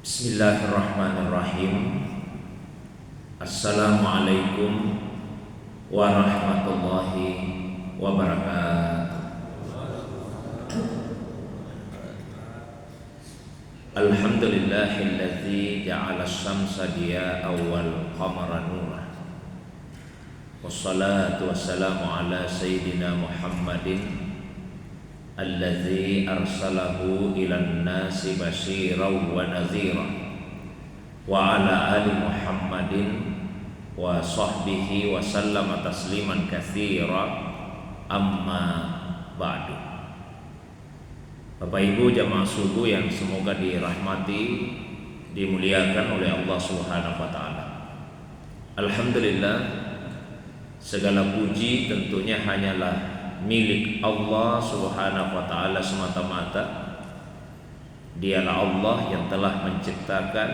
Bismillahirrahmanirrahim. Assalamualaikum warahmatullahi wabarakatuh. Alhamdulillahilladzi ja'ala asy-syamsa diya'an wal qamara nuran. Wassalatu wassalamu ala sayyidina Muhammadin alladzi arsalahu ilan nasi basyiran wa nadhiran wa ala ali Muhammadin wa sahbihi wa sallama tasliman katsira amma ba'du. Bapak Ibu jamaah subuh yang semoga dirahmati, dimuliakan oleh Allah Subhanahu wa taala. Alhamdulillah, segala puji tentunya hanyalah milik Allah Subhanahu wa taala semata-mata. Dialah Allah yang telah menciptakan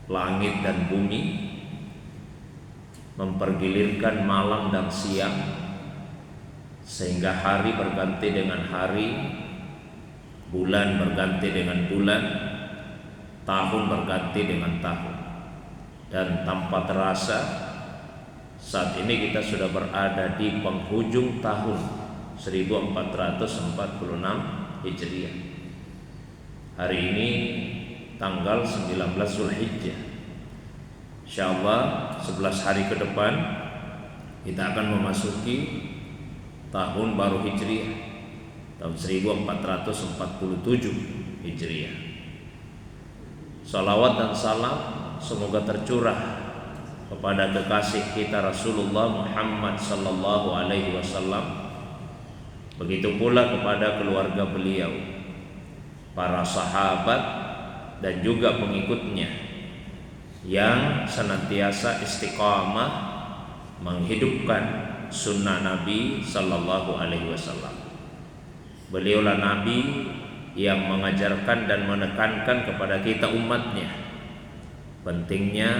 langit dan bumi, mempergilirkan malam dan siang, sehingga hari berganti dengan hari, bulan berganti dengan bulan, tahun berganti dengan tahun. Dan tanpa terasa saat ini kita sudah berada di penghujung tahun 1446 Hijriah. Hari ini tanggal 19 Zulhijjah. Insyaallah 11 hari ke depan kita akan memasuki tahun baru Hijriah, tahun 1447 Hijriah. Salawat dan salam semoga tercurah kepada kekasih kita Rasulullah Muhammad sallallahu alaihi wasallam, begitu pula kepada keluarga beliau, para sahabat dan juga pengikutnya yang senantiasa istiqamah menghidupkan sunnah Nabi sallallahu alaihi wasallam. Beliaulah Nabi yang mengajarkan dan menekankan kepada kita umatnya pentingnya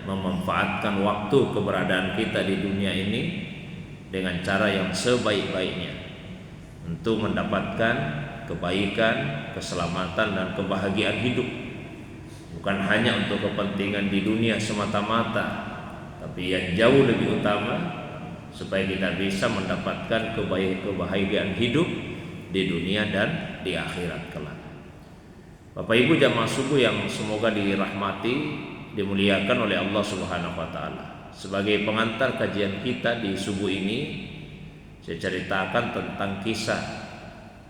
memanfaatkan waktu keberadaan kita di dunia ini dengan cara yang sebaik-baiknya untuk mendapatkan kebaikan, keselamatan dan kebahagiaan hidup. Bukan hanya untuk kepentingan di dunia semata-mata, tapi yang jauh lebih utama supaya kita bisa mendapatkan kebahagiaan hidup di dunia dan di akhirat kelak. Bapak Ibu jamaah subuh yang semoga dirahmati, dimuliakan oleh Allah Subhanahu wa taala. Sebagai pengantar kajian kita di subuh ini, saya ceritakan tentang kisah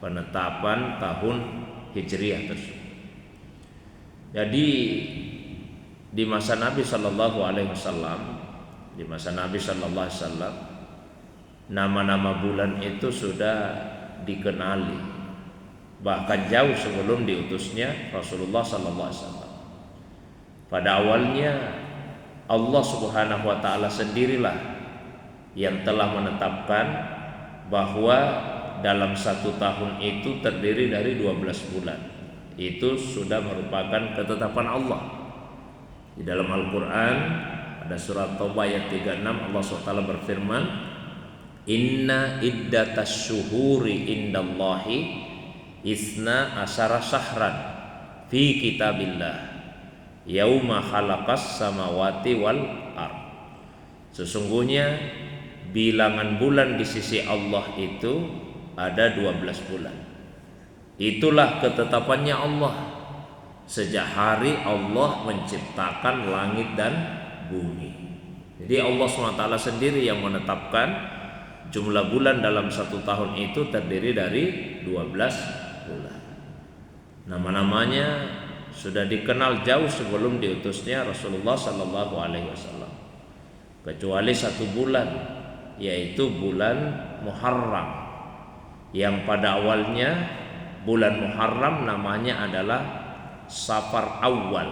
penetapan tahun Hijriah tersebut. Jadi di masa Nabi sallallahu alaihi wasallam, nama-nama bulan itu sudah dikenali bahkan jauh sebelum diutusnya Rasulullah sallallahu alaihi wasallam. Pada awalnya Allah Subhanahu wa taala sendirilah yang telah menetapkan bahwa dalam satu tahun itu terdiri dari 12 bulan. Itu sudah merupakan ketetapan Allah. Di dalam Al-Qur'an ada surat Taubah ayat 36 Allah SWT berfirman, "Inna iddatas syuhuri indallahi isna asyara syahran fi kitabillah yauma khalaqas samawati wal ard." Sesungguhnya bilangan bulan di sisi Allah itu ada 12 bulan. Itulah ketetapannya Allah sejak hari Allah menciptakan langit dan bumi. Jadi Allah SWT sendiri yang menetapkan jumlah bulan dalam satu tahun itu terdiri dari 12 bulan. Nama-namanya sudah dikenal jauh sebelum diutusnya Rasulullah sallallahu alaihi wasallam, kecuali satu bulan, yaitu bulan Muharram, yang pada awalnya bulan Muharram namanya adalah Safar Awal,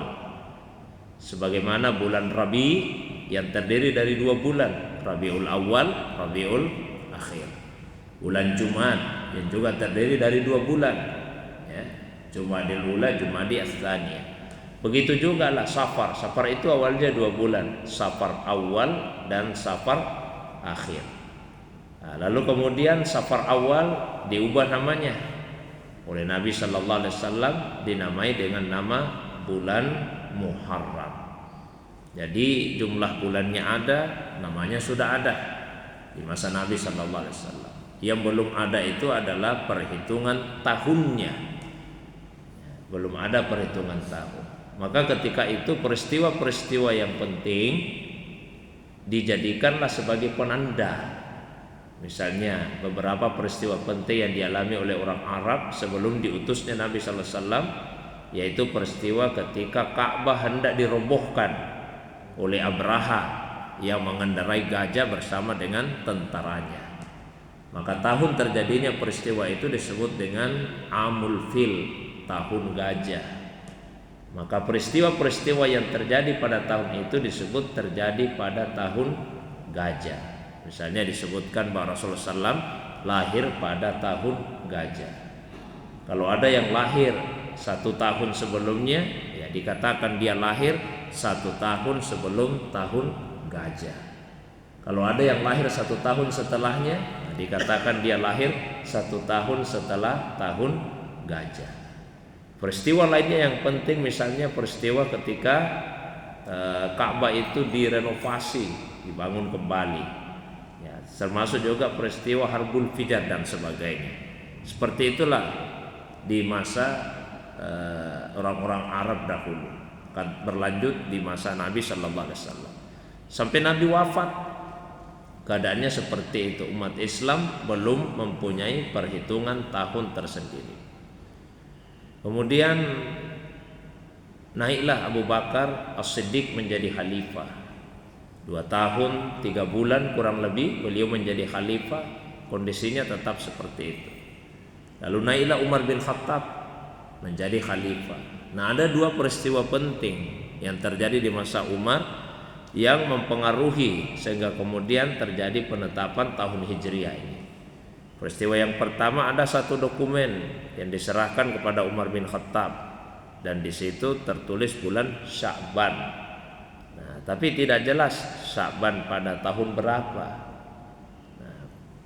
sebagaimana bulan Rabi yang terdiri dari dua bulan, Rabiul Awal, Rabiul Akhir. Bulan Jumat yang juga terdiri dari dua bulan, Jumadil Ula, Jumadi Ats-Tsaniyah. Begitu juga lah Safar. Safar itu awalnya 2 bulan, Safar Awal dan Safar Akhir. Lalu kemudian Safar Awal diubah namanya oleh Nabi sallallahu alaihi wasallam, dinamai dengan nama bulan Muharram. Jadi jumlah bulannya ada, namanya sudah ada di masa Nabi Sallallahu Alaihi Wasallam. Yang belum ada itu adalah perhitungan tahunnya, belum ada perhitungan tahun. Maka ketika itu peristiwa-peristiwa yang penting dijadikanlah sebagai penanda. Misalnya beberapa peristiwa penting yang dialami oleh orang Arab sebelum diutusnya Nabi Sallallahu Alaihi Wasallam, yaitu peristiwa ketika Ka'bah hendak dirobohkan oleh Abraha yang mengendarai gajah bersama dengan tentaranya. Maka tahun terjadinya peristiwa itu disebut dengan Amul Fil, tahun gajah. Maka peristiwa-peristiwa yang terjadi pada tahun itu disebut terjadi pada tahun gajah. Misalnya disebutkan bahwa Rasulullah SAW lahir pada tahun gajah. Kalau ada yang lahir 1 tahun sebelumnya, ya dikatakan dia lahir 1 tahun sebelum tahun gajah. Kalau ada yang lahir 1 tahun setelahnya, dikatakan dia lahir 1 tahun setelah tahun gajah. Peristiwa lainnya yang penting misalnya peristiwa ketika Ka'bah itu direnovasi, dibangun kembali, ya, termasuk juga peristiwa Harbul Fijar dan sebagainya. Seperti itulah di masa orang-orang Arab dahulu, berlanjut di masa Nabi Sallallahu Alaihi Wasallam sampai Nabi wafat. Keadaannya seperti itu. Umat Islam belum mempunyai perhitungan tahun tersendiri. Kemudian naiklah Abu Bakar As-Siddiq menjadi khalifah. 2 tahun 3 bulan kurang lebih beliau menjadi khalifah. Kondisinya tetap seperti itu. Lalu naiklah Umar bin Khattab menjadi khalifah. Nah, ada 2 peristiwa penting yang terjadi di masa Umar yang mempengaruhi sehingga kemudian terjadi penetapan tahun Hijriah ini. Peristiwa yang pertama, ada 1 dokumen yang diserahkan kepada Umar bin Khattab dan di situ tertulis bulan Sya'ban. Nah, tapi tidak jelas Sya'ban pada tahun berapa. Nah,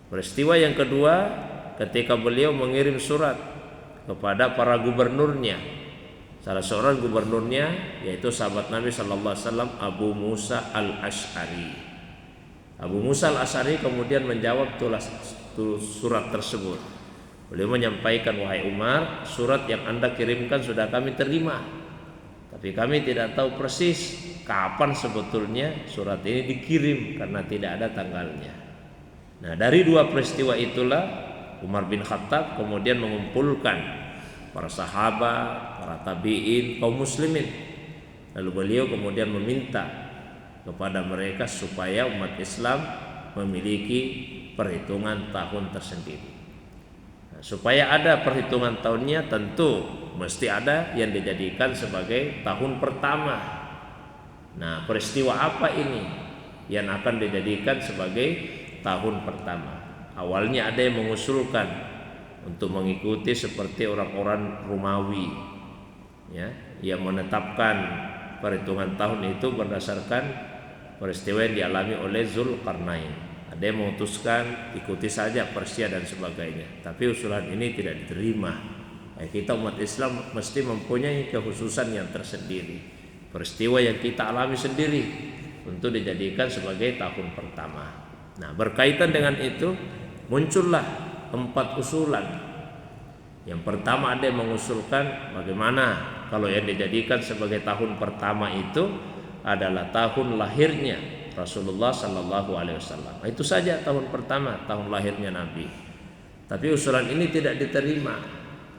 peristiwa yang kedua ketika beliau mengirim surat kepada para gubernurnya. Salah seorang gubernurnya yaitu sahabat Nabi Sallallahu Alaihi Wasallam, Abu Musa al-Ash'ari. Abu Musa al-Ash'ari kemudian menjawab surat tersebut. Beliau menyampaikan, wahai Umar, surat yang Anda kirimkan sudah kami terima, tapi kami tidak tahu persis kapan sebetulnya surat ini dikirim karena tidak ada tanggalnya. Nah, dari 2 peristiwa itulah Umar bin Khattab kemudian mengumpulkan para sahabat, para tabi'in, kaum muslimin. Lalu beliau kemudian meminta kepada mereka supaya umat Islam memiliki perhitungan tahun tersendiri. Nah, supaya ada perhitungan tahunnya tentu mesti ada yang dijadikan sebagai tahun pertama. Nah, peristiwa apa ini yang akan dijadikan sebagai tahun pertama? Awalnya ada yang mengusulkan untuk mengikuti seperti orang-orang Romawi, ya, yang menetapkan perhitungan tahun itu berdasarkan peristiwa yang dialami oleh Zulkarnain. Ada yang memutuskan ikuti saja Persia dan sebagainya, tapi usulan ini tidak diterima. Kita umat Islam mesti mempunyai kekhususan yang tersendiri, peristiwa yang kita alami sendiri untuk dijadikan sebagai tahun pertama. Nah, berkaitan dengan itu muncullah 4 usulan. Yang pertama, ada yang mengusulkan bagaimana kalau yang dijadikan sebagai tahun pertama itu adalah tahun lahirnya Rasulullah Sallallahu Alaihi Wasallam. Itu saja tahun pertama, tahun lahirnya Nabi. Tapi usulan ini tidak diterima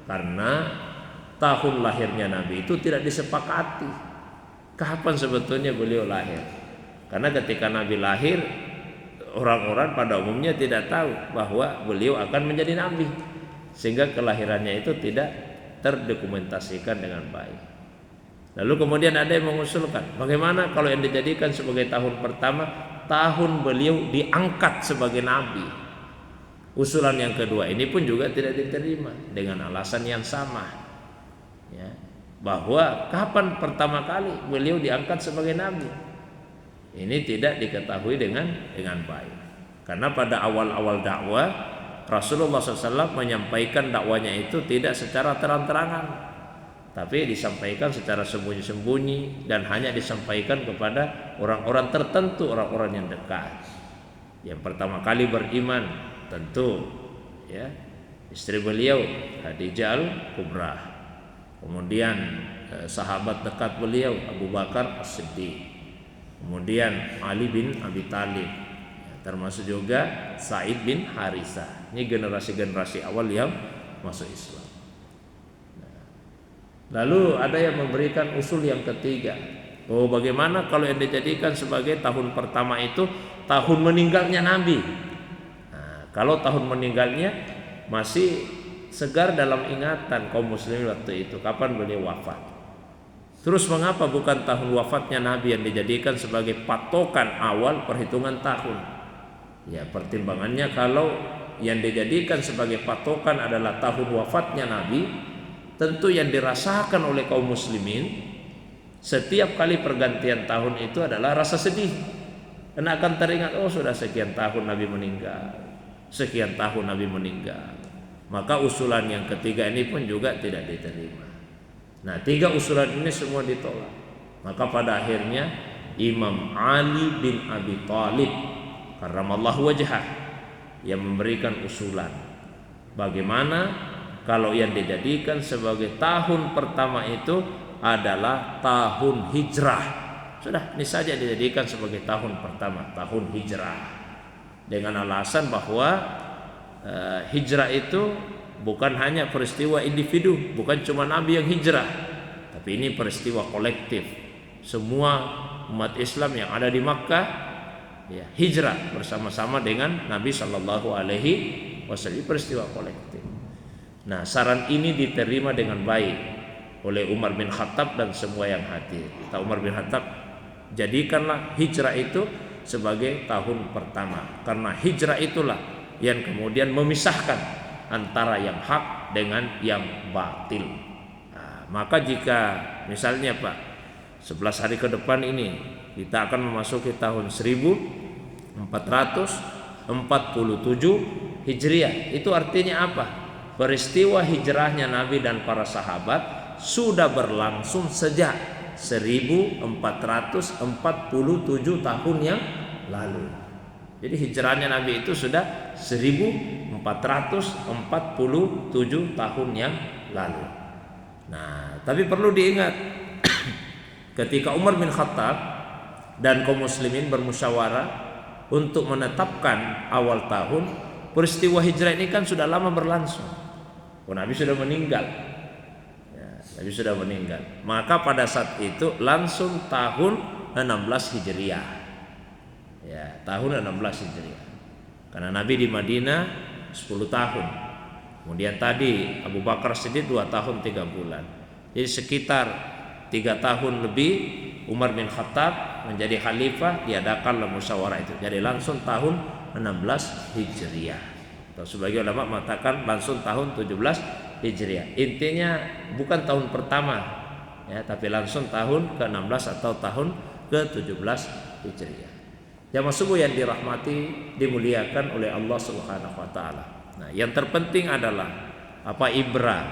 karena tahun lahirnya Nabi itu tidak disepakati kapan sebetulnya beliau lahir. Karena ketika Nabi lahir, orang-orang pada umumnya tidak tahu bahwa beliau akan menjadi nabi, sehingga kelahirannya itu tidak terdokumentasikan dengan baik. Lalu kemudian ada yang mengusulkan, bagaimana kalau yang dijadikan sebagai tahun pertama, tahun beliau diangkat sebagai nabi. Usulan yang kedua ini pun juga tidak diterima dengan alasan yang sama, ya, bahwa kapan pertama kali beliau diangkat sebagai nabi. Ini tidak diketahui dengan baik. Karena pada awal-awal dakwah Rasulullah SAW menyampaikan dakwanya itu tidak secara terang-terangan, tapi disampaikan secara sembunyi-sembunyi dan hanya disampaikan kepada orang-orang tertentu, orang-orang yang dekat. Yang pertama kali beriman tentu ya istri beliau Khadijah Al-Kubra, kemudian sahabat dekat beliau Abu Bakar As-Siddiq, kemudian Ali bin Abi Thalib, termasuk juga Sa'id bin Harithah. Ini generasi-generasi awal yang masuk Islam. Lalu ada yang memberikan usul yang ketiga. Oh, bagaimana kalau yang dijadikan sebagai tahun pertama itu tahun meninggalnya Nabi? Nah, kalau tahun meninggalnya masih segar dalam ingatan kaum muslimin waktu itu, kapan beliau wafat. Terus mengapa bukan tahun wafatnya Nabi yang dijadikan sebagai patokan awal perhitungan tahun? Ya, pertimbangannya kalau yang dijadikan sebagai patokan adalah tahun wafatnya Nabi, tentu yang dirasakan oleh kaum muslimin setiap kali pergantian tahun itu adalah rasa sedih. Karena akan teringat, oh sudah sekian tahun Nabi meninggal, sekian tahun Nabi meninggal. Maka usulan yang ketiga ini pun juga tidak diterima. Nah, tiga usulan ini semua ditolak. Maka pada akhirnya Imam Ali bin Abi Thalib karramallahu wajhah yang memberikan usulan. Bagaimana kalau yang dijadikan sebagai tahun pertama itu adalah tahun hijrah. Sudah, ini saja dijadikan sebagai tahun pertama, tahun hijrah. Dengan alasan bahwa hijrah itu bukan hanya peristiwa individu, bukan cuma Nabi yang hijrah, tapi ini peristiwa kolektif. Semua umat Islam yang ada di Makkah ya, hijrah bersama-sama dengan Nabi Shallallahu Alaihi Wasallam, peristiwa kolektif. Nah, saran ini diterima dengan baik oleh Umar bin Khattab dan semua yang hadir. Kata Umar bin Khattab, jadikanlah hijrah itu sebagai tahun pertama, karena hijrah itulah yang kemudian memisahkan antara yang hak dengan yang batil. Nah, maka jika misalnya Pak 11 hari ke depan ini kita akan memasuki tahun 1447 Hijriah, itu artinya apa? Peristiwa hijrahnya Nabi dan para sahabat sudah berlangsung sejak 1447 tahun yang lalu. Jadi hijrahnya Nabi itu sudah 1447 tahun yang lalu. Nah, tapi perlu diingat ketika Umar bin Khattab dan kaum muslimin bermusyawarah untuk menetapkan awal tahun, peristiwa hijrah ini kan sudah lama berlangsung. Nabi sudah meninggal. Ya, Nabi sudah meninggal. Maka pada saat itu langsung tahun 16 Hijriah. Ya, tahun 16 Hijriah. Karena Nabi di Madinah 10 tahun. Kemudian tadi Abu Bakar Siddiq 2 tahun 3 bulan. Jadi sekitar 3 tahun lebih Umar bin Khattab menjadi khalifah, diadakanlah musyawarah itu. Jadi langsung tahun 16 Hijriah. Atau sebagai ulama mengatakan langsung tahun 17 Hijriah. Intinya bukan tahun pertama ya, tapi langsung tahun ke-16 atau tahun ke-17 Hijriah. Jamaah subuh yang dirahmati, dimuliakan oleh Allah Subhanahu wa taala. Nah, yang terpenting adalah apa ibrah,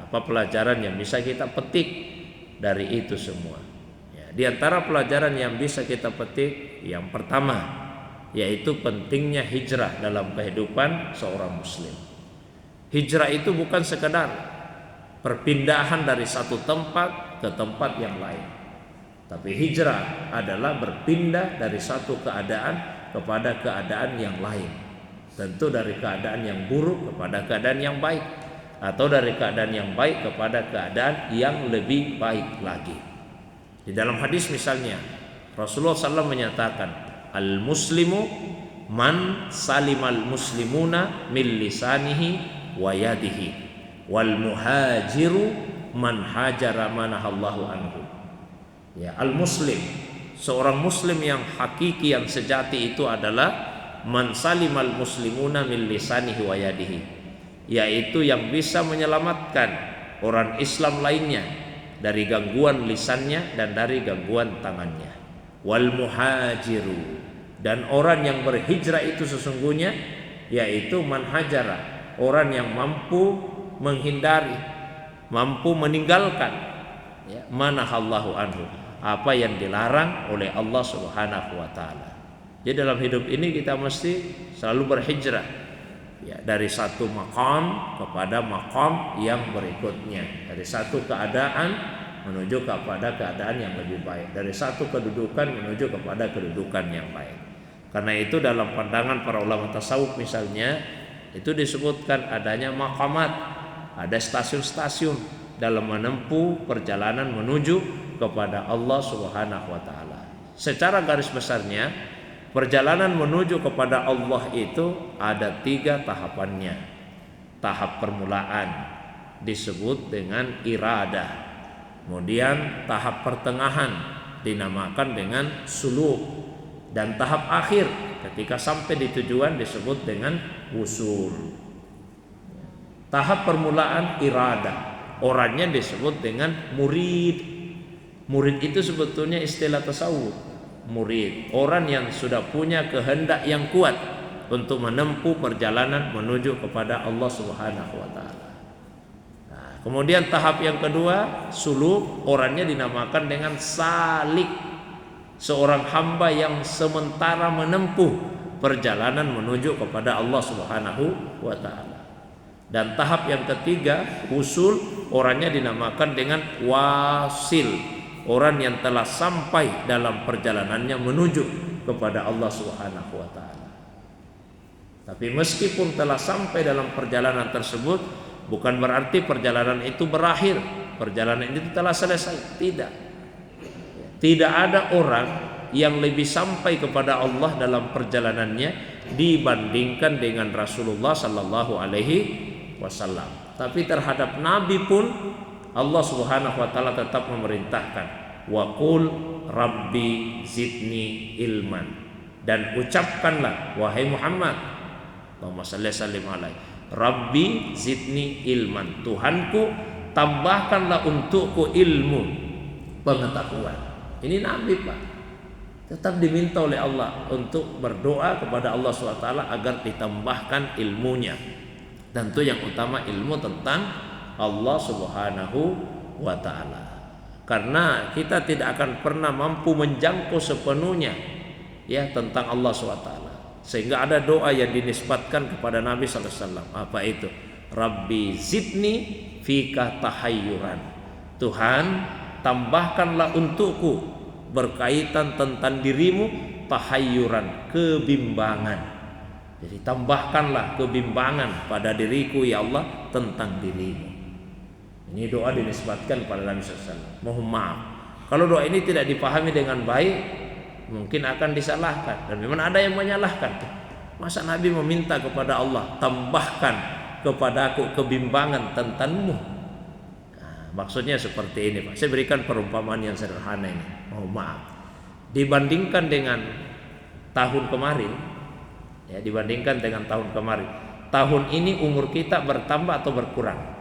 apa pelajaran yang bisa kita petik dari itu semua. Ya, di antara pelajaran yang bisa kita petik, yang pertama yaitu pentingnya hijrah dalam kehidupan seorang muslim. Hijrah itu bukan sekedar perpindahan dari satu tempat ke tempat yang lain, tapi hijrah adalah berpindah dari satu keadaan kepada keadaan yang lain. Tentu dari keadaan yang buruk kepada keadaan yang baik, atau dari keadaan yang baik kepada keadaan yang lebih baik lagi. Di dalam hadis misalnya Rasulullah SAW menyatakan, al-muslimu man salimal muslimuna min lisanihi wa yadihi, wal muhajiru man hajara manahallahu anhu. Ya, al-muslim, seorang muslim yang hakiki, yang sejati itu adalah man salimal muslimuna min lisanihi wa yadihi, yaitu yang bisa menyelamatkan orang Islam lainnya dari gangguan lisannya dan dari gangguan tangannya. Wal muhajiru, dan orang yang berhijrah itu sesungguhnya yaitu man hajara, orang yang mampu menghindari mampu meninggalkan ya, manahallahu anhu, apa yang dilarang oleh Allah Subhanahu wa taala. Jadi dalam hidup ini kita mesti selalu berhijrah ya, dari satu maqam kepada maqam yang berikutnya, dari satu keadaan menuju kepada keadaan yang lebih baik, dari satu kedudukan menuju kepada kedudukan yang baik. Karena itu dalam pandangan para ulama tasawuf misalnya itu disebutkan adanya maqamat, ada stasiun-stasiun dalam menempuh perjalanan menuju kepada Allah Subhanahu wa taala. Secara garis besarnya perjalanan menuju kepada Allah itu ada 3 tahapannya. Tahap permulaan disebut dengan iradah. Kemudian tahap pertengahan dinamakan dengan suluk. Dan tahap akhir ketika sampai di tujuan disebut dengan usul. Tahap permulaan iradah, orangnya disebut dengan murid. Murid itu sebetulnya istilah tasawuf. Murid, orang yang sudah punya kehendak yang kuat untuk menempuh perjalanan menuju kepada Allah Subhanahu wa taala. Nah, kemudian tahap yang kedua, suluk, orangnya dinamakan dengan salik. Seorang hamba yang sementara menempuh perjalanan menuju kepada Allah Subhanahu wa taala. Dan tahap yang ketiga, usul, orangnya dinamakan dengan wasil. Orang yang telah sampai dalam perjalanannya menuju kepada Allah Subhanahu wa taala. Tapi meskipun telah sampai dalam perjalanan tersebut, bukan berarti perjalanan itu berakhir, perjalanan itu telah selesai. Tidak. Tidak ada orang yang lebih sampai kepada Allah dalam perjalanannya dibandingkan dengan Rasulullah sallallahu alaihi wasallam. Tapi terhadap Nabi pun Allah Subhanahu wa taala tetap memerintahkan, wa qul rabbi zidni ilman, dan ucapkanlah wahai Muhammad, Allahumma shalli sallim alaihi, rabbi zidni ilman, Tuhanku tambahkanlah untukku ilmu, pengetahuan. Ini Nabi Pak, tetap diminta oleh Allah untuk berdoa kepada Allah SWT agar ditambahkan ilmunya. Tentu yang utama ilmu tentang Allah Subhanahu wa taala. Karena kita tidak akan pernah mampu menjangkau sepenuhnya ya tentang Allah SWT. Sehingga ada doa yang dinisbatkan kepada Nabi sallallahu alaihi wasallam. Apa itu? Rabbi zidni fika tahayyuran. Tuhan, tambahkanlah untukku berkaitan tentang dirimu tahayyuran, kebimbangan. Jadi tambahkanlah kebimbangan pada diriku ya Allah tentang dirimu. Ini doa dinisbatkan pada Nabi SAW. Mohon maaf kalau doa ini tidak dipahami dengan baik, mungkin akan disalahkan. Dan memang ada yang menyalahkan. Masa Nabi meminta kepada Allah, tambahkan kepadaku kebimbangan tentangmu. Nah, maksudnya seperti ini Pak. Saya berikan perumpamaan yang sederhana ini. Mohon maaf. Dibandingkan dengan tahun kemarin, ya, dibandingkan dengan tahun kemarin, tahun ini umur kita bertambah atau berkurang?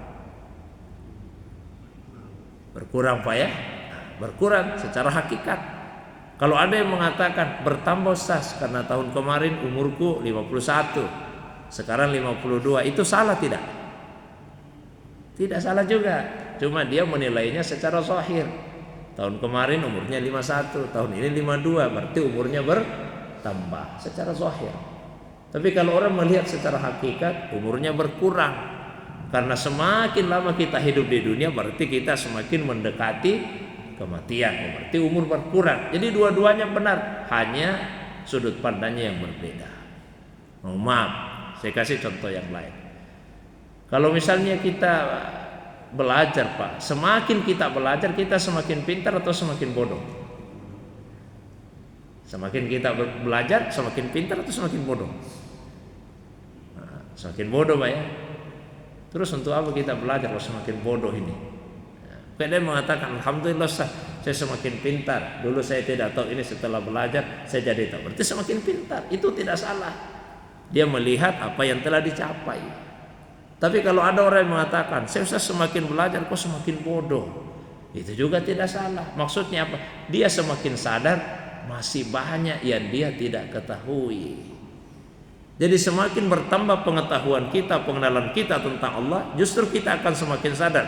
Berkurang Pak ya, berkurang secara hakikat. Kalau ada yang mengatakan bertambah Ustaz karena tahun kemarin umurku 51, sekarang 52, itu salah tidak? Tidak salah juga, cuma dia menilainya secara zahir. Tahun kemarin umurnya 51, tahun ini 52, berarti umurnya bertambah secara zahir. Tapi kalau orang melihat secara hakikat, umurnya berkurang. Karena semakin lama kita hidup di dunia, berarti kita semakin mendekati kematian, berarti umur berkurang. Jadi dua-duanya benar, hanya sudut pandangnya yang berbeda. Oh, maaf, saya kasih contoh yang lain. Kalau misalnya kita belajar Pak, semakin kita belajar, kita semakin pintar atau semakin bodoh? Semakin kita belajar, semakin pintar atau semakin bodoh? Nah, semakin bodoh Pak ya. Terus untuk apa kita belajar kalau semakin bodoh ini? Dia mengatakan, alhamdulillah saya semakin pintar. Dulu saya tidak tahu ini, setelah belajar saya jadi tahu. Berarti semakin pintar, itu tidak salah. Dia melihat apa yang telah dicapai. Tapi kalau ada orang yang mengatakan, saya semakin belajar kok semakin bodoh, itu juga tidak salah. Maksudnya apa? Dia semakin sadar masih banyak yang dia tidak ketahui. Jadi semakin bertambah pengetahuan kita, pengenalan kita tentang Allah, justru kita akan semakin sadar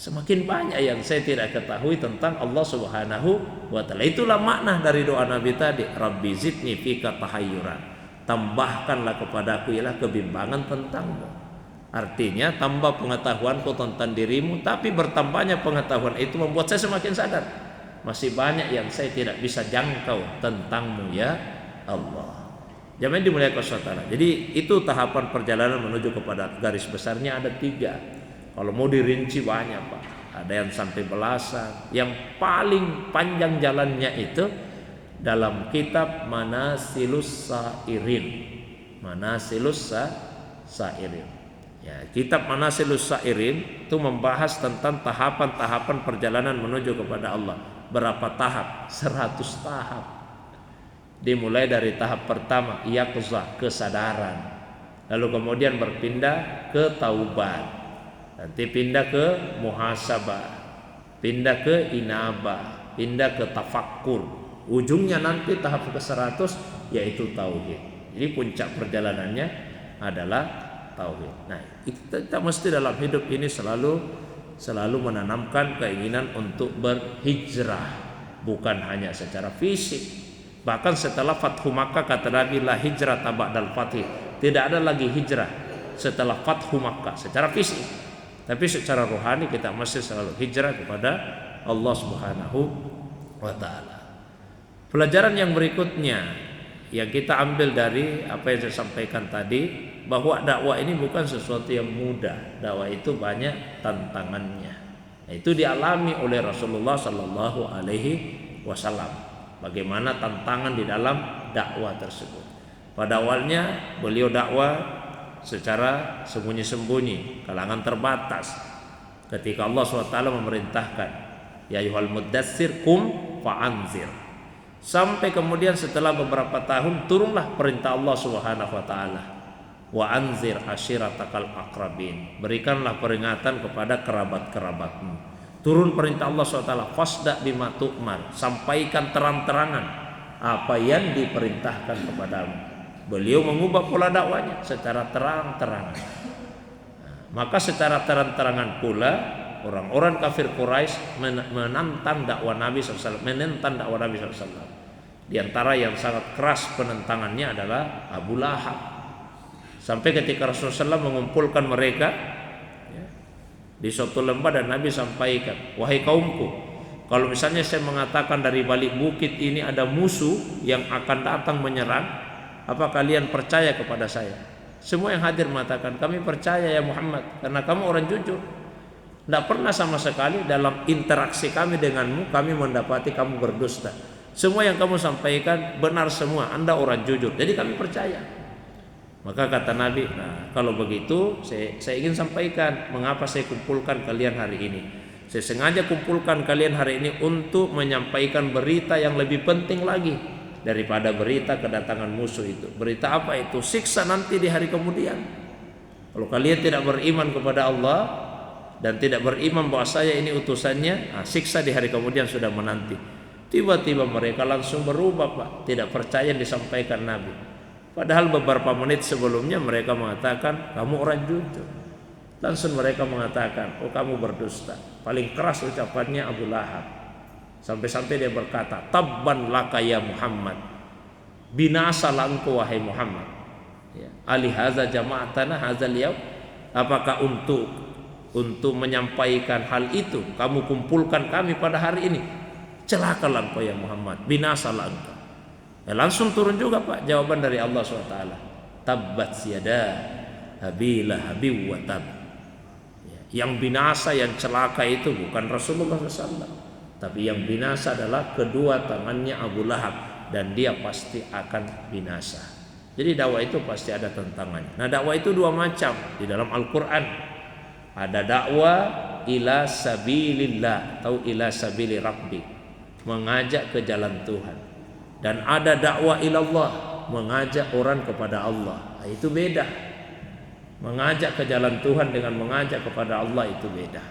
Semakin banyak yang saya tidak ketahui tentang Allah Subhanahu wa taala. Itulah makna dari doa Nabi tadi, Rabbi zidni fika tahayyuran. Tambahkanlah kepadaku ialah kebimbangan tentangmu. Artinya tambah pengetahuanku tentang dirimu, tapi bertambahnya pengetahuan itu membuat saya semakin sadar masih banyak yang saya tidak bisa jangkau tentangmu ya Allah. Jamaah dimuliakan Allah. Jadi itu tahapan perjalanan menuju kepada garis besarnya ada 3. Kalau mau dirinci banyak Pak. Ada yang sampai belasan. Yang paling panjang jalannya itu dalam kitab Manasilus Sa'irin. Manasilus Sa'irin. Ya, kitab Manasilus Sa'irin itu membahas tentang tahapan-tahapan perjalanan menuju kepada Allah. Berapa tahap? 100 tahap. Dimulai dari tahap pertama, yaqzah, kesadaran. Lalu kemudian berpindah ke taubat. Nanti pindah ke muhasabah, pindah ke inabah, pindah ke tafakkur. Ujungnya nanti tahap ke-100 yaitu tauhid. Jadi puncak perjalanannya adalah tauhid. Nah, kita mesti dalam hidup ini selalu menanamkan keinginan untuk berhijrah, bukan hanya secara fisik. Bahkan setelah Fathu Makkah kata Nabi, la hijrah ba'dal fath. Tidak ada lagi hijrah setelah Fathu Makkah secara fisik. Tapi secara rohani kita masih selalu hijrah kepada Allah Subhanahu wa taala. Pelajaran yang berikutnya yang kita ambil dari apa yang saya sampaikan tadi, bahwa dakwah ini bukan sesuatu yang mudah. Dakwah itu banyak tantangannya. Nah, itu dialami oleh Rasulullah sallallahu alaihi wasallam. Bagaimana tantangan di dalam dakwah tersebut. Pada awalnya beliau dakwah secara sembunyi-sembunyi, kalangan terbatas. Ketika Allah SWT memerintahkan, ya ayyuhal muddatsir qum fa'anzir. Sampai kemudian setelah beberapa tahun turunlah perintah Allah Subhanahu wa taala, wa anzir ashiratakal aqrabin. Berikanlah peringatan kepada kerabat-kerabatmu. Turun perintah Allah SWT, fasda bima tu'mar. Sampaikan terang-terangan apa yang diperintahkan kepadamu. Beliau mengubah pola dakwanya secara terang-terangan. Maka secara terang-terangan pula orang-orang kafir Quraisy menentang dakwah Nabi SAW, Di antara yang sangat keras penentangannya adalah Abu Lahab. Sampai ketika Rasulullah SAW mengumpulkan mereka di suatu lembah dan Nabi sampaikan, wahai kaumku, kalau misalnya saya mengatakan dari balik bukit ini ada musuh yang akan datang menyerang, apa kalian percaya kepada saya? Semua yang hadir mengatakan, kami percaya ya Muhammad, karena kamu orang jujur. Tidak pernah sama sekali dalam interaksi kami denganmu kami mendapati kamu berdusta. Semua yang kamu sampaikan benar semua, Anda orang jujur, jadi kami percaya. Maka kata Nabi, nah kalau begitu saya ingin sampaikan mengapa saya kumpulkan kalian hari ini. Saya sengaja kumpulkan kalian hari ini untuk menyampaikan berita yang lebih penting lagi daripada berita kedatangan musuh itu. Berita apa itu? Siksa nanti di hari kemudian. Kalau kalian tidak beriman kepada Allah dan tidak beriman bahwa saya ini utusannya, siksa di hari kemudian sudah menanti. Tiba-tiba mereka langsung berubah Pak, tidak percaya yang disampaikan Nabi. Padahal beberapa menit sebelumnya mereka mengatakan kamu orang jujur. Langsung mereka mengatakan, oh kamu berdusta. Paling keras ucapannya Abu Lahab. Sampai-sampai dia berkata, tabban laka ya Muhammad, binasalah engkau wahai Muhammad. Ya. Ali hadza jama'atana hadzal yaum. Apakah untuk menyampaikan hal itu kamu kumpulkan kami pada hari ini? Celakalah engkau ya Muhammad, binasalah engkau. Langsung turun juga Pak jawaban dari Allah SWT. Tabbat yada abi lahabin wa tab. Yang binasa, yang celaka itu bukan Rasulullah SAW, tapi yang binasa adalah kedua tangannya Abu Lahab, dan dia pasti akan binasa. Jadi dakwah itu pasti ada tantangannya. Nah dakwah itu dua macam di dalam Al-Quran. Ada dakwah ila sabilillah atau ila sabili rabbik, mengajak ke jalan Tuhan. Dan ada dakwah ilallah, mengajak orang kepada Allah. Nah, itu beda. Mengajak ke jalan Tuhan dengan mengajak kepada Allah itu beda.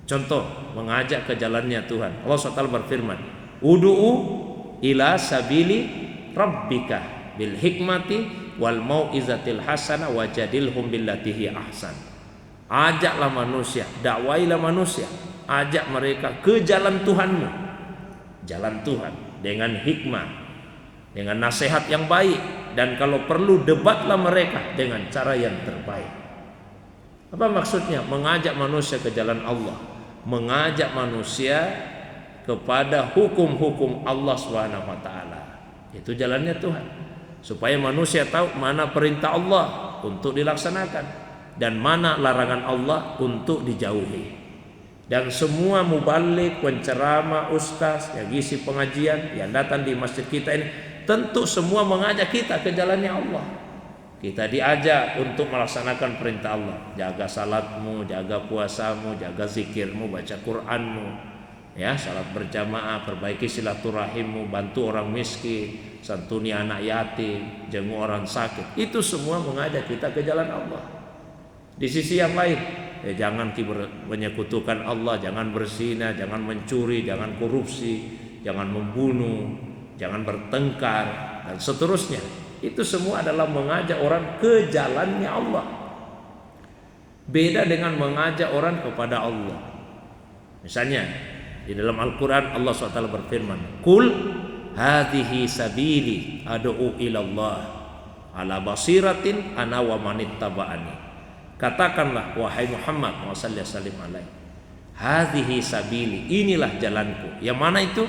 Contoh, mengajak ke jalannya Tuhan. Allah SWT berfirman, Udu'u ila sabili rabbika bil hikmati wal mau'izatil hasana wajadilhum billatihi ahsan. Ajaklah manusia, dakwailah manusia, ajak mereka ke jalan Tuhanmu, jalan Tuhan, dengan hikmah, dengan nasihat yang baik, dan kalau perlu debatlah mereka dengan cara yang terbaik. Apa maksudnya? Mengajak manusia ke jalan Allah, mengajak manusia kepada hukum-hukum Allah Subhanahu wa taala. Itu jalannya Tuhan. Supaya manusia tahu mana perintah Allah untuk dilaksanakan dan mana larangan Allah untuk dijauhi. Dan semua mubalik, penceramah, ustaz yang isi pengajian yang datang di masjid kita ini tentu semua mengajak kita ke jalannya Allah. Kita diajak untuk melaksanakan perintah Allah. Jaga salatmu, jaga puasamu, jaga zikirmu, baca Qur'anmu, ya, salat berjamaah, perbaiki silaturahimmu, bantu orang miskin, santuni anak yatim, jenguk orang sakit. Itu semua mengajak kita ke jalan Allah. Di sisi yang lain, jangan menyekutukan Allah, jangan berzina, jangan mencuri, jangan korupsi, jangan membunuh, jangan bertengkar, dan seterusnya. Itu semua adalah mengajak orang ke jalannya Allah. Beda dengan mengajak orang kepada Allah. Misalnya di dalam Al-Quran Allah SWT berfirman, Qul hadhihi sabili ad'u ilallah ala basiratin ana wa manittaba'ani. Katakanlah wahai Muhammad sallallahu alaihi, hadhihi sabili, inilah jalanku. Yang mana itu?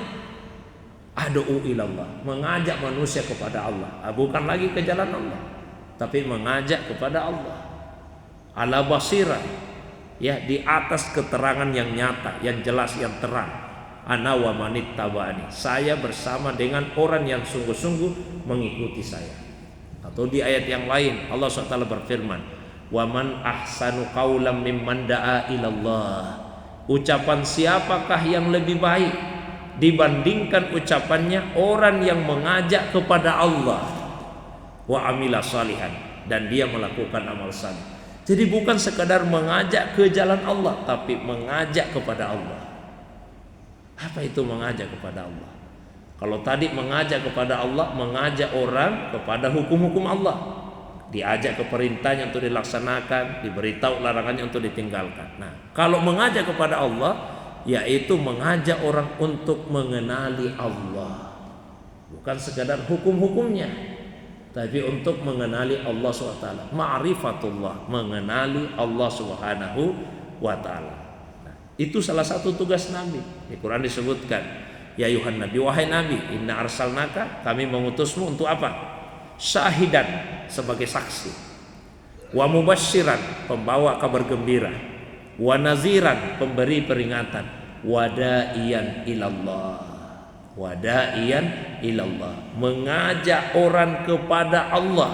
Ad'u ilallah, mengajak manusia kepada Allah. Bukan lagi ke jalan Allah, tapi mengajak kepada Allah. Ala basirah, ya, di atas keterangan yang nyata, yang jelas, yang terang. Ana wa manittaba'ani, saya bersama dengan orang yang sungguh-sungguh mengikuti saya. Atau di ayat yang lain Allah SWT berfirman, wa man ahsanu qaulam mimman da'a ilallah. Ucapan siapakah yang lebih baik dibandingkan ucapannya orang yang mengajak kepada Allah, wa amila salihan, dan dia melakukan amal saleh. Jadi bukan sekadar mengajak ke jalan Allah, tapi mengajak kepada Allah. Apa itu mengajak kepada Allah? Kalau tadi mengajak kepada Allah, mengajak orang kepada hukum-hukum Allah, diajak ke perintahnya untuk dilaksanakan, diberitahu larangannya untuk ditinggalkan. Nah, kalau mengajak kepada Allah, yaitu mengajak orang untuk mengenali Allah, bukan sekadar hukum-hukumnya, tapi untuk mengenali Allah SWT. Ma'rifatullah, mengenali Allah Subhanahu wa ta'ala. Nah, itu salah satu tugas Nabi. Di Quran disebutkan, ya ayuhan Nabi, wahai Nabi, inna arsalnaka, kami mengutusmu untuk apa? Syahidan, sebagai saksi, wa mubasyiran, pembawa kabar gembira, wa naziran, pemberi peringatan, wa da'iyan ilallah, wa da'iyan ilallah, mengajak orang kepada Allah.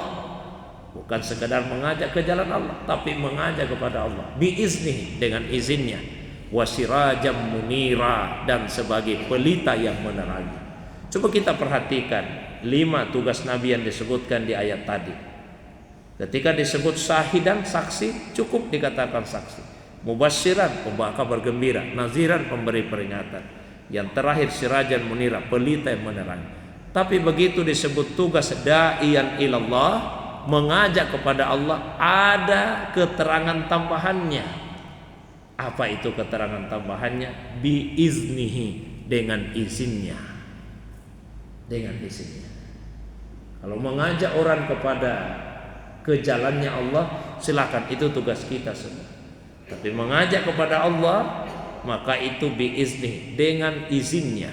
Bukan sekadar mengajak ke jalan Allah, tapi mengajak kepada Allah biiznih, dengan izinnya, wa sirajam munira, dan sebagai pelita yang menerangi. Coba kita perhatikan 5 tugas Nabi yang disebutkan di ayat tadi. Ketika disebut syahidan, saksi, cukup dikatakan saksi. Mubasyiran, pembawa kabar gembira. Naziran, pemberi peringatan. Yang terakhir sirajan munira, pelita yang menerangi. Tapi begitu disebut tugas da'iyan ilallah, mengajak kepada Allah, ada keterangan tambahannya. Apa itu keterangan tambahannya? Biiznihi, dengan izinnya. Dengan izinnya. Kalau mengajak orang kepada ke jalannya Allah, silakan, itu tugas kita semua. Tapi mengajak kepada Allah, maka itu biizni, dengan izinnya.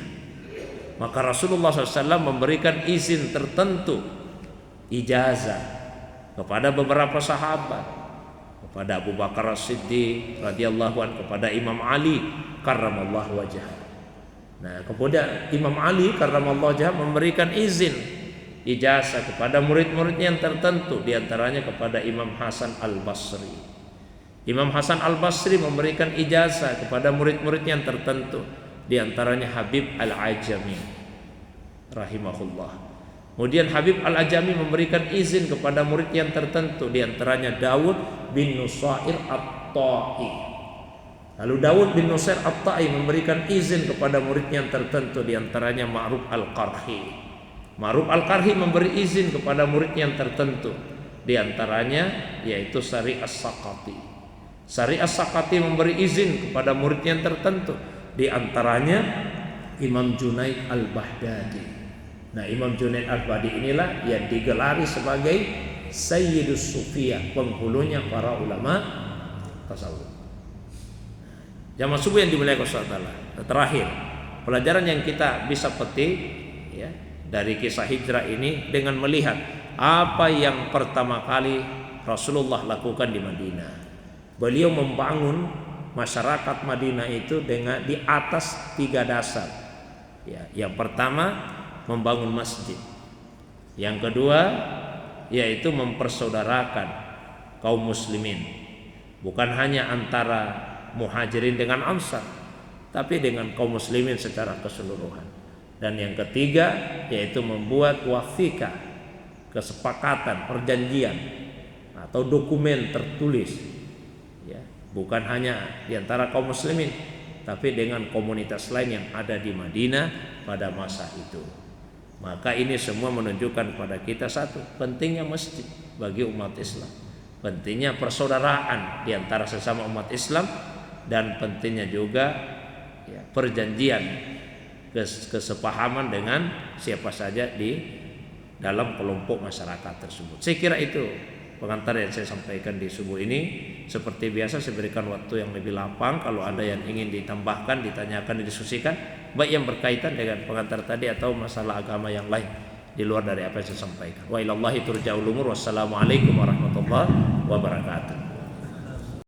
Maka Rasulullah SAW memberikan izin tertentu, ijazah, kepada beberapa sahabat, kepada Abu Bakar As-Siddiq radhiyallahu anhu, kepada Imam Ali karramallahu wajhah. Nah, kemudian Imam Ali karramallahu wajhah memberikan izin, ijazah kepada murid-murid yang tertentu, diantaranya kepada Imam Hasan Al-Basri. Imam Hasan Al-Basri memberikan ijazah kepada murid-murid yang tertentu, diantaranya Habib Al-Ajami rahimahullah. Kemudian Habib Al-Ajami memberikan izin kepada murid yang tertentu, diantaranya Dawud bin Nusair At-Ta'i. Lalu Dawud bin Nusair At-Ta'i memberikan izin kepada murid yang tertentu, diantaranya Ma'ruf Al-Qarhi. Ma'ruf Al-Qarhi memberi izin kepada murid yang tertentu, diantaranya yaitu Sari As-Saqati. Syariah Sakati memberi izin kepada murid yang tertentu, di antaranya Imam Junaid Al-Baghdadi. Nah, Imam Junaid Al-Baghdadi inilah yang digelari sebagai Sayyidus Sufiyah, penghulunya para ulama tasawuf. Jamaah subuh yang dimuliakan Allah. Terakhir, pelajaran yang kita bisa petik ya dari kisah hijrah ini dengan melihat apa yang pertama kali Rasulullah lakukan di Madinah. Beliau membangun masyarakat Madinah itu dengan di atas 3 dasar. Ya, yang pertama membangun masjid. Yang kedua yaitu mempersaudarakan kaum muslimin. Bukan hanya antara muhajirin dengan ansar, tapi dengan kaum muslimin secara keseluruhan. Dan yang ketiga yaitu membuat wafika, kesepakatan, perjanjian atau dokumen tertulis ya, bukan hanya di antara kaum muslimin tapi dengan komunitas lain yang ada di Madinah pada masa itu. Maka ini semua menunjukkan kepada kita satu, pentingnya masjid bagi umat Islam, pentingnya persaudaraan di antara sesama umat Islam, dan pentingnya juga ya, perjanjian, kesepahaman dengan siapa saja di dalam kelompok masyarakat tersebut. Saya kira itu pengantar yang saya sampaikan di subuh ini. Seperti biasa saya berikan waktu yang lebih lapang. Kalau ada yang ingin ditambahkan, ditanyakan, didiskusikan, baik yang berkaitan dengan pengantar tadi atau masalah agama yang lain di luar dari apa yang saya sampaikan. Wa ilallahi turja'ul umur. Wassalamualaikum warahmatullahi wabarakatuh.